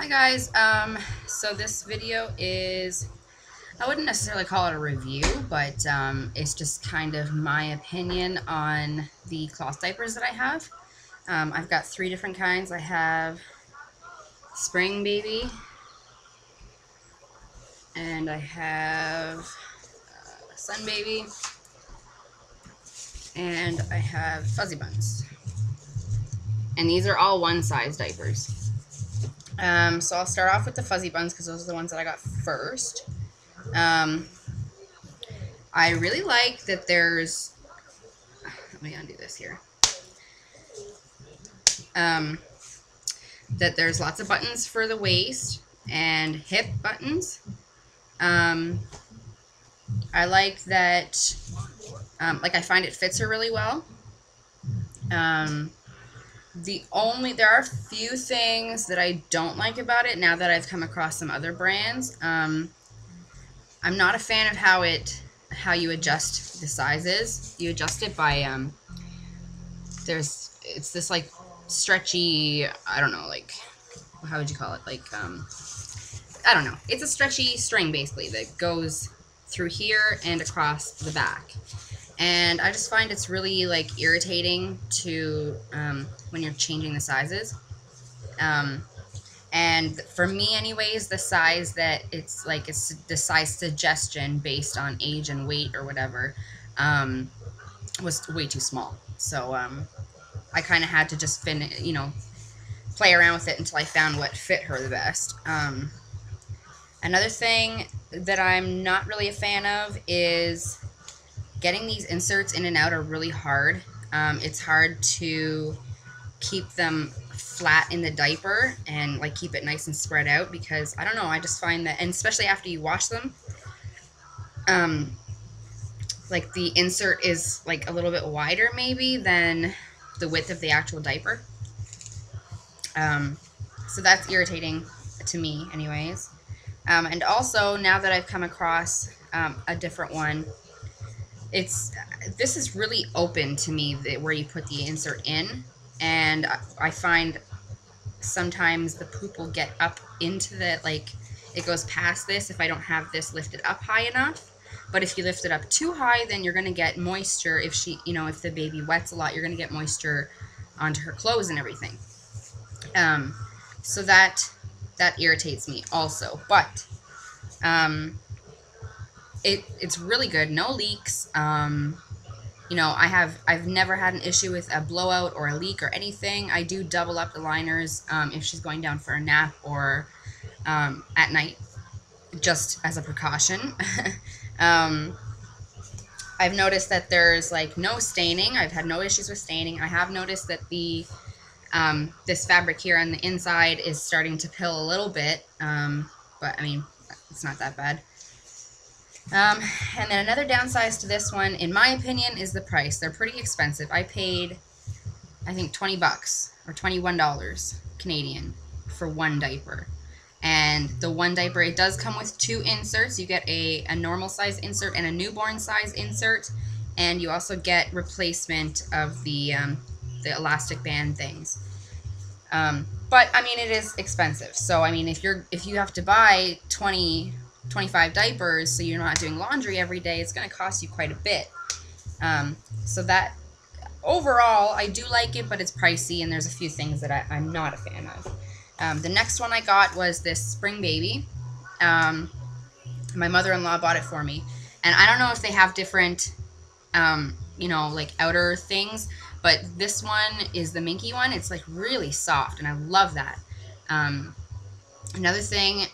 Hi guys, so this video is, I wouldn't necessarily call it a review, but it's just kind of my opinion on the cloth diapers that I have. I've got three different kinds. I have Sprinbaby, and I have Sunbaby, and I have fuzzibunz. And these are all one size diapers. So I'll start off with the fuzzibunz because those are the ones that I got first. I really like that there's, let me undo this here, that there's lots of buttons for the waist and hip buttons. I like that, I find it fits her really well. There are a few things that I don't like about it now that I've come across some other brands. I'm not a fan of how you adjust the sizes. You adjust it by it's this like stretchy, I don't know, like, how would you call it, like I don't know, it's a stretchy string basically that goes through here and across the back, and I just find it's really like irritating to when you're changing the sizes. And for me anyways, the size that it's the size suggestion based on age and weight or whatever was way too small. So I kind of had to just play around with it until I found what fit her the best. Another thing that I'm not really a fan of is getting these inserts in and out are really hard. It's hard to keep them flat in the diaper and like keep it nice and spread out, because I don't know, I just find that, and especially after you wash them, like the insert is like a little bit wider maybe than the width of the actual diaper. So that's irritating to me anyways. And also, now that I've come across a different one, this is really open to me, where you put the insert in, and I find sometimes the poop will get up into the, like, it goes past this if I don't have this lifted up high enough. But if you lift it up too high, then you're going to get moisture. If if the baby wets a lot, you're going to get moisture onto her clothes and everything. So that irritates me also. But it's really good. No leaks. I've never had an issue with a blowout or a leak or anything. I do double up the liners if she's going down for a nap or at night, just as a precaution. I've noticed that there's like no staining. I've had no issues with staining. I have noticed that this fabric here on the inside is starting to pill a little bit, but I mean, it's not that bad. And then another downside to this one, in my opinion, is the price. They're pretty expensive. I paid, I think, $20 or $21 Canadian for one diaper. And the one diaper, it does come with two inserts. You get a normal size insert and a newborn size insert, and you also get replacement of the elastic band things. But I mean, it is expensive. So I mean, if you have to buy 25 diapers, so you're not doing laundry every day, it's going to cost you quite a bit. So that, overall, I do like it, but it's pricey, and there's a few things that I'm not a fan of. The next one I got was this Sprinbaby. My mother-in-law bought it for me, and I don't know if they have different, like outer things, but this one is the minky one. It's like really soft, and I love that. Another thing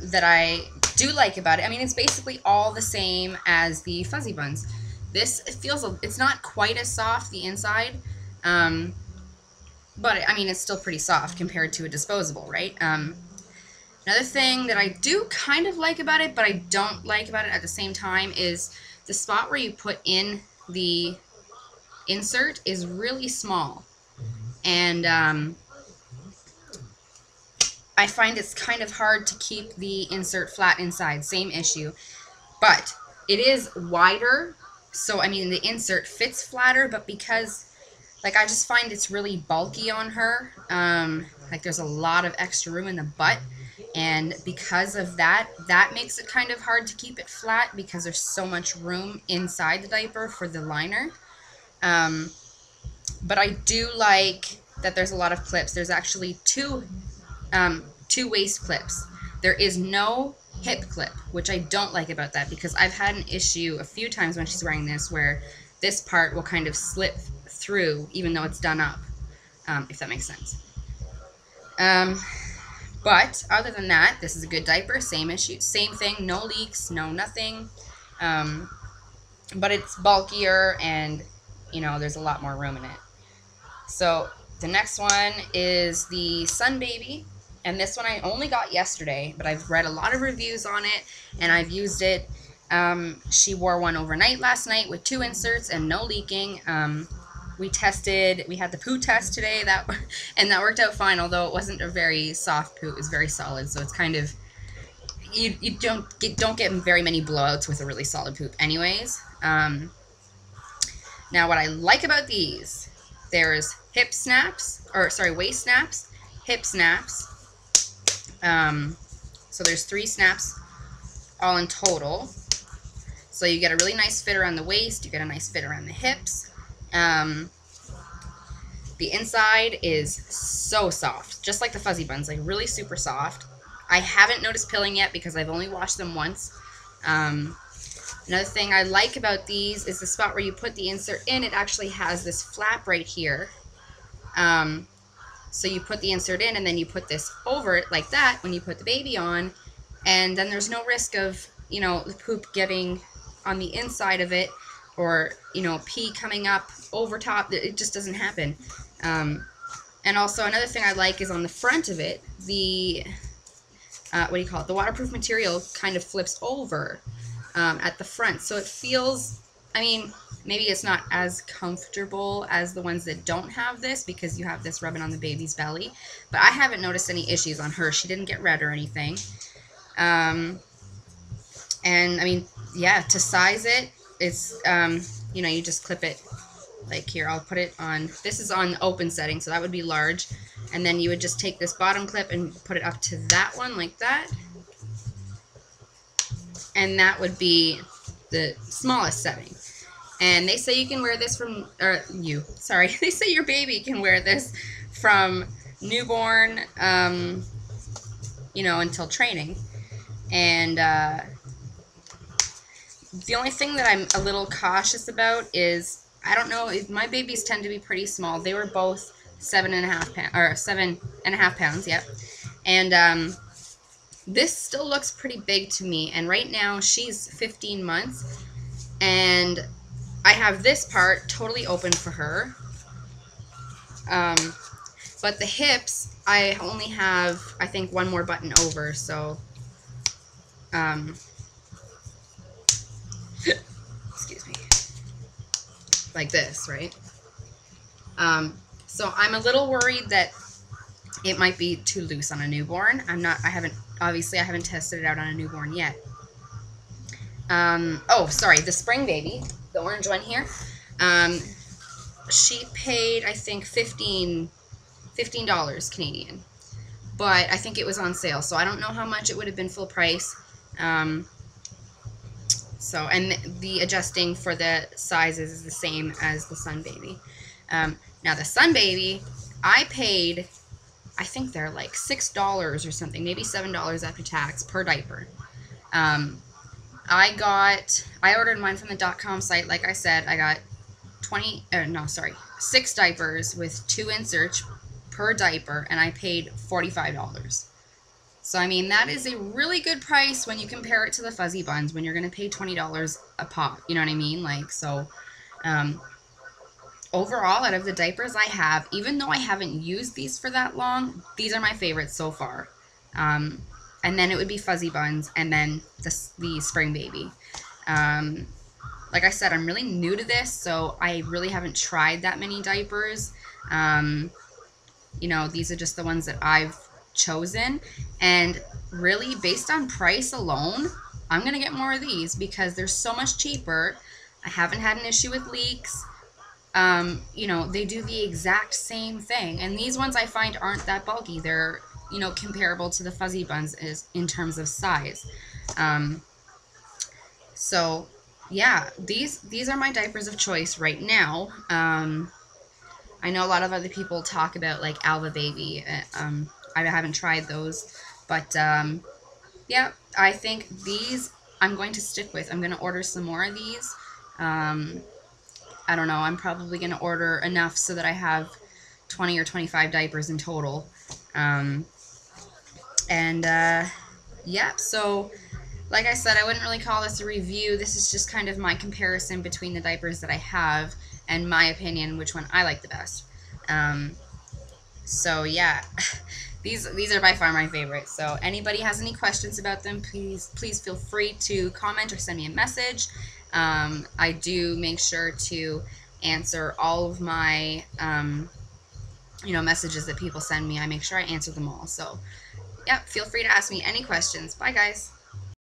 that I do like about it, I mean, it's basically all the same as the fuzzibunz. It's not quite as soft, the inside, but I mean, it's still pretty soft compared to a disposable, right? Another thing that I do kind of like about it, but I don't like about it at the same time, is the spot where you put in the insert is really small, and I find it's kind of hard to keep the insert flat inside. Same issue, but it is wider, so I mean the insert fits flatter, but because, like, I just find it's really bulky on her. Like there's a lot of extra room in the butt, and because of that, that makes it kind of hard to keep it flat because there's so much room inside the diaper for the liner. But I do like that there's a lot of clips. There's actually two waist clips. There is no hip clip, which I don't like about that because I've had an issue a few times when she's wearing this where this part will kind of slip through even though it's done up, if that makes sense. But other than that, this is a good diaper. Same issue, same thing, no leaks, no nothing. But it's bulkier and, you know, there's a lot more room in it. So the next one is the Sunbaby. And this one I only got yesterday, but I've read a lot of reviews on it, and I've used it. She wore one overnight last night with 2 inserts and no leaking. We had the poo test today, and that worked out fine, although it wasn't a very soft poo. It was very solid, so it's kind of, you don't get very many blowouts with a really solid poop anyways. Now what I like about these, there's waist snaps, hip snaps. So there's 3 snaps all in total. So you get a really nice fit around the waist, you get a nice fit around the hips. The inside is so soft, just like the Fuzzy Buns, like really super soft. I haven't noticed pilling yet because I've only washed them once. Another thing I like about these is the spot where you put the insert in, it actually has this flap right here. So you put the insert in and then you put this over it like that when you put the baby on, and then there's no risk of, you know, the poop getting on the inside of it or, you know, pee coming up over top. It just doesn't happen. And also another thing I like is on the front of it, the, the waterproof material kind of flips over at the front. So it feels, I mean, maybe it's not as comfortable as the ones that don't have this because you have this rubbing on the baby's belly. But I haven't noticed any issues on her. She didn't get red or anything. And, I mean, yeah, to size it, it's, you know, you just clip it like here. I'll put it on, this is on open setting, so that would be large. And then you would just take this bottom clip and put it up to that one like that. And that would be the smallest setting. And they say you can wear this from, they say your baby can wear this from newborn, you know, until training. And the only thing that I'm a little cautious about is, I don't know, my babies tend to be pretty small. They were both 7.5 pounds, yep. And this still looks pretty big to me. And right now she's 15 months, and I have this part totally open for her. But the hips, I only have, I think, 1 more button over, so, excuse me, like this, right? So I'm a little worried that it might be too loose on a newborn. Obviously I haven't tested it out on a newborn yet. Oh, sorry, the Sprinbaby, the orange one here, she paid, I think, $15 Canadian, but I think it was on sale, so I don't know how much it would have been full price. So, and the adjusting for the sizes is the same as the Sunbaby. Now the Sunbaby, I paid, I think they're like $6 or something, maybe $7 after tax per diaper. I ordered mine from the .com site. Like I said, I got 6 diapers with 2 inserts per diaper, and I paid $45. So, I mean, that is a really good price when you compare it to the Fuzzy Buns, when you're going to pay $20 a pop, you know what I mean? Like, so, overall, out of the diapers I have, even though I haven't used these for that long, these are my favorites so far. And then it would be Fuzzy Buns, and then the Sprinbaby. Like I said, I'm really new to this, so I really haven't tried that many diapers. You know, these are just the ones that I've chosen, and really, based on price alone, I'm going to get more of these because they're so much cheaper. I haven't had an issue with leaks. you know, they do the exact same thing. And these ones I find aren't that bulky. They're, you know, comparable to the Fuzzy Buns is in terms of size. So yeah, these are my diapers of choice right now. I know a lot of other people talk about like Alva Baby. I haven't tried those, but yeah, I think these I'm going to stick with. I'm going to order some more of these. I don't know. I'm probably going to order enough so that I have 20 or 25 diapers in total. Yeah, so like I said, I wouldn't really call this a review. This is just kind of my comparison between the diapers that I have and my opinion, which one I like the best. So yeah, these are by far my favorites. So anybody has any questions about them, please feel free to comment or send me a message. I do make sure to answer all of my you know, messages that people send me. I make sure I answer them all. So yeah, feel free to ask me any questions. Bye guys.